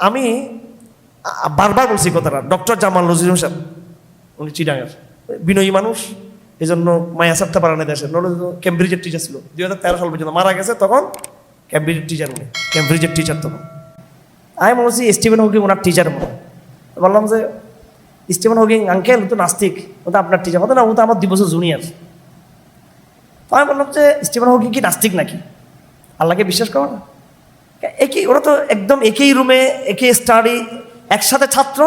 আমি বারবার বলছি কথাটা, ডক্টর জামাল নজরুল সাহেব, উনি চিটাঙ্গের বিনয়ী মানুষ, এই জন্য মায়া সারতে পারে না দেশে, ক্যামব্রিজের টিচার ছিল 2013 সাল পর্যন্ত, মারা গেছে তখন ক্যামব্রিজের টিচার, উনি ক্যামব্রিজের টিচার তখন। আমি মনে হচ্ছি স্টিভেন হকিং ওনার টিচার মনে। বললাম যে স্টিভেন হকিং আঙ্কেল তো নাস্তিক, ও তো আপনার টিচার, হতো না, ও তো আমার 2 বছর জুনিয়র। তো আমি বললাম যে স্টিভেন হকিং কি নাস্তিক নাকি? আল্লাহকে বিশ্বাস করো না? একই, ওরা তো একদম একই রুমে, একই স্টাডি, একসাথে ছাত্র,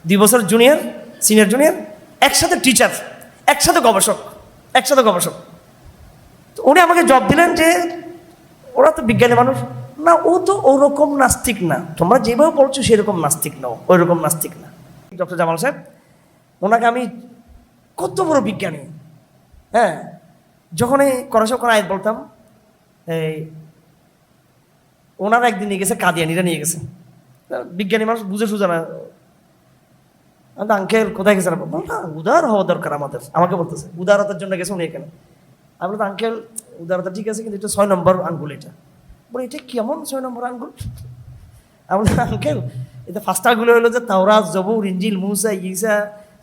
2 বছর জুনিয়র সিনিয়র জুনিয়র, একসাথে টিচার, একসাথে গবেষক, একসাথে গবেষক। তো উনি আমাকে জবাব দিলেন যে ওরা তো বিজ্ঞানী মানুষ না, ও তো ওরকম নাস্তিক না, তোমরা যেভাবে বলছো সেরকম নাস্তিক নাও, ওই রকম নাস্তিক না। ডক্টর জামাল সাহেব, ওনাকে আমি কত বড় বিজ্ঞানী, হ্যাঁ, যখন এই করাসব কোনো আয়াত বলতাম, এই ওনারা একদিন নিয়ে গেছে, কাদিয়ানিরা নিয়ে গেছে, বিজ্ঞানী মানুষ বুঝে সুঝে না। আঙ্কেল কোথায় গেছে? না, উদার হওয়া দরকার আমাদের, আমাকে বলতেছে উদারতার জন্য গেছে উনি এখানে। আমি বলতো আঙ্কেল উদারতা ঠিক আছে, কিন্তু এটা 6 নম্বর আঙ্গুল, এটা বলে এটা কেমন 6 নম্বর আঙ্গুল? আমি বললাম আঙ্কেল এটা 5টা আঙ্গুল হলো যে তাওরাত, জবুর, ইনজিল, মুসা, ঈসা,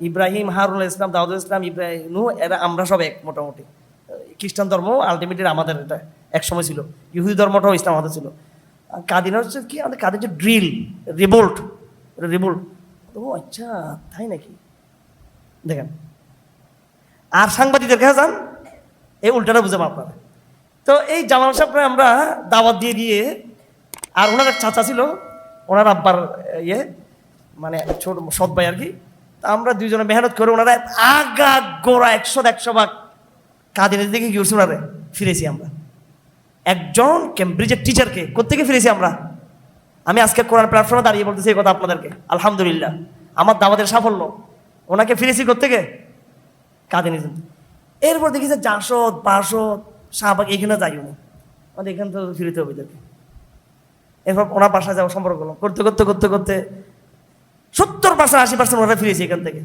ইব্রাহিম, হারুন ইসলাম, দাউদ ইসলাম, ইব্রাহিম, নূহ, এরা আমরা সব এক মোটামুটি। খ্রিস্টান ধর্ম আলটিমেটলি আমাদের এটা এক সময় ছিল, ইহুদি ধর্মটাও ইসলাম আমাদের ছিল। কাদিনা হচ্ছে কি, আমাদের কাদের যে ড্রিল, রিভোল্ট, রিভোল্ট। ও আচ্ছা তাই নাকি? দেখেন, আর সাংবাদিকদের কাছে যান, এই উল্টাটা বুঝে আপনারা। তো এই জামাল সাহেবরা আমরা দাওয়াত দিয়ে দিয়ে, আর ওনার এক চাচা ছিল, ওনার আব্বার ইয়ে মানে ছোট সৎ ভাই আর কি। তা আমরা 2 জনে মেহনত করে ওনারা আগা গোড়া 100 ভাগ কাদিনের দিকে গিয়েছি, ওনারে ফিরেছি আমরা। একজন ক্যামব্রিজের টিচারকে কোত্থেকে ফিরেছি আমরা। আমি আজকে কোরআন প্ল্যাটফর্মে দাঁড়িয়ে বলতেছি এই কথা আপনাদেরকে, আলহামদুলিল্লাহ আমার দাওয়াতের সাফল্য। ওনাকে ফিরেছি কোত্থেকে? কাদিনী। এরপর দেখি যে জাসদ, বাসদ, শাহবাগ, এখানে যাই উনি, আমাদের এখান থেকে ফিরতে হবে এদেরকে। এরপর ওনার বাসায় যাওয়া সম্পর্ক করলাম, করতে করতে করতে করতে 70% 80% ওনারা ফিরেছি এখান থেকে।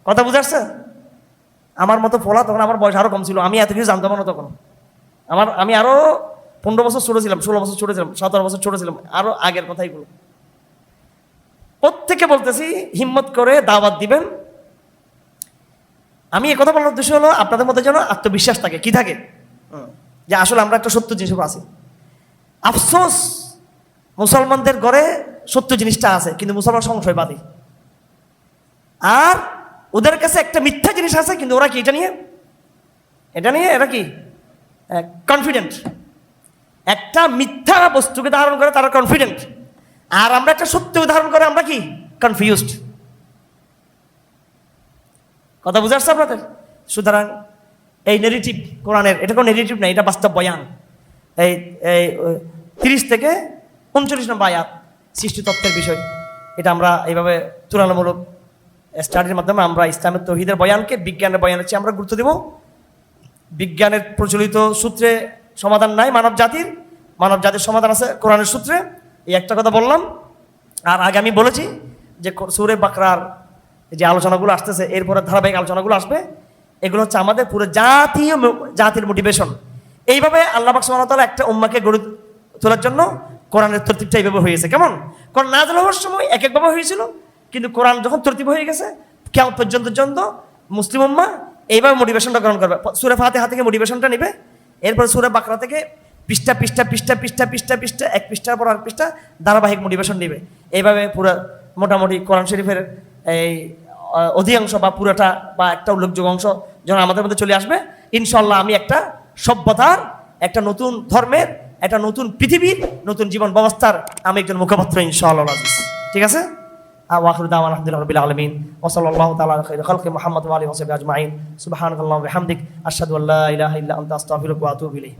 কথা বুঝে আসছে? আমার মতো ফোলা, তখন আমার বয়স আরও কম ছিল, আমি এত কিছু জানতাম না তখন। আমি আরও 15 বছর ছোটো ছিলাম, 16 বছর ছোটো ছিলাম, 17 বছর ছোটো ছিলাম, আরও আগের কথাইগুলো। প্রত্যেকে বলতেছি হিম্মত করে দাওয়াত দিবেন। আমি এই কথা বলার উদ্দেশ্য হলো আপনাদের মধ্যে যেন আত্মবিশ্বাস থাকে, কি থাকে, যে আসলে আমরা একটা সত্য জিনিস আছি। আফসোস মুসলমানদের ঘরে সত্য জিনিসটা আছে, কিন্তু মুসলমান সংশয়বাদী। আর ওদের কাছে একটা মিথ্যা জিনিস আছে, কিন্তু ওরা কি এটা নিয়ে এরা কি কনফিডেন্ট। একটা মিথ্যা বস্তুকে ধারণ করে তারা কনফিডেন্ট, আর আমরা একটা সত্য ধারণ করে আমরা কি কনফিউজড। কথা বুঝে আসছে আপনাদের? সুতরাং এই নেগেটিভ কোরআনের, এটা কোনো নেগেটিভ না, এটা বাস্তব বয়ান। এই 30 থেকে 39 নম্বর আয়াত সৃষ্টি তত্ত্বের বিষয়, এটা আমরা এইভাবে তুলনামূলক স্টাডির মাধ্যমে আমরা ইসলামের তৌহিদের বয়ানকে বিজ্ঞানের বয়ানের চেয়ে আমরা গুরুত্ব দেব। বিজ্ঞানের প্রচলিত সূত্রে সমাধান নাই মানব জাতির সমাধান আছে কোরআনের সূত্রে। এই একটা কথা বললাম। আর আগে আমি বলেছি যে সূরা বাকরার যে আলোচনাগুলো আসতেছে, এরপরে ধারাবাহিক আলোচনাগুলো আসবে, এগুলো হচ্ছে আমাদের পুরো জাতির মোটিভেশন। এইভাবে আল্লাহ পাক সুবহানাহু ওয়া তাআলা একটা উম্মাহকে গড়ে তোলার জন্য কোরআনের তরতিবটা এইভাবে হয়েছে। কেমন? কোরআন নাযিল হওয়ার সময় এক একভাবে হয়েছিল, কিন্তু কোরআন যখন তরতিব হয়ে গেছে, কিয়ামত পর্যন্ত মুসলিম উম্মাহ এইভাবে মোটিভেশনটা গ্রহণ করবে। সূরা ফাতিহা থেকে মোটিভেশনটা নেবে, এরপর সূরা বাকরা থেকে পৃষ্ঠা এক পৃষ্ঠার পর আর পৃষ্ঠা ধারাবাহিক মোটিভেশন নেবে। এইভাবে পুরো মোটামুটি কোরআন শরীফের এই অধিকাংশ বা পুরোটা বা একটা উল্লেখযোগ্য অংশ যখন আমাদের মধ্যে চলে আসবে, ইনশাআল্লাহ আমি একটা সভ্যতার, একটা নতুন ধর্মের, একটা নতুন পৃথিবীর, নতুন জীবন ব্যবস্থার আমি একজন মুখপাত্র ইনশাআল্লাহ। ঠিক আছে? ওয়াখিরু দাওয়ানা আলহামদুলিল্লাহি রাব্বিল আলামিন ওয়া সাল্লাল্লাহু তাআলা আলা খাইরি খালকি মুহাম্মদ ওয়া আলিহি ওয়া সাহবিহি আজমাইন। সুবহানাকাল্লাহু ওয়া বিহামদিক আশহাদু আল্লা ইলাহা ইল্লা আনতা আস্তাগফিরুকা ওয়া আতুবু ইলাইক।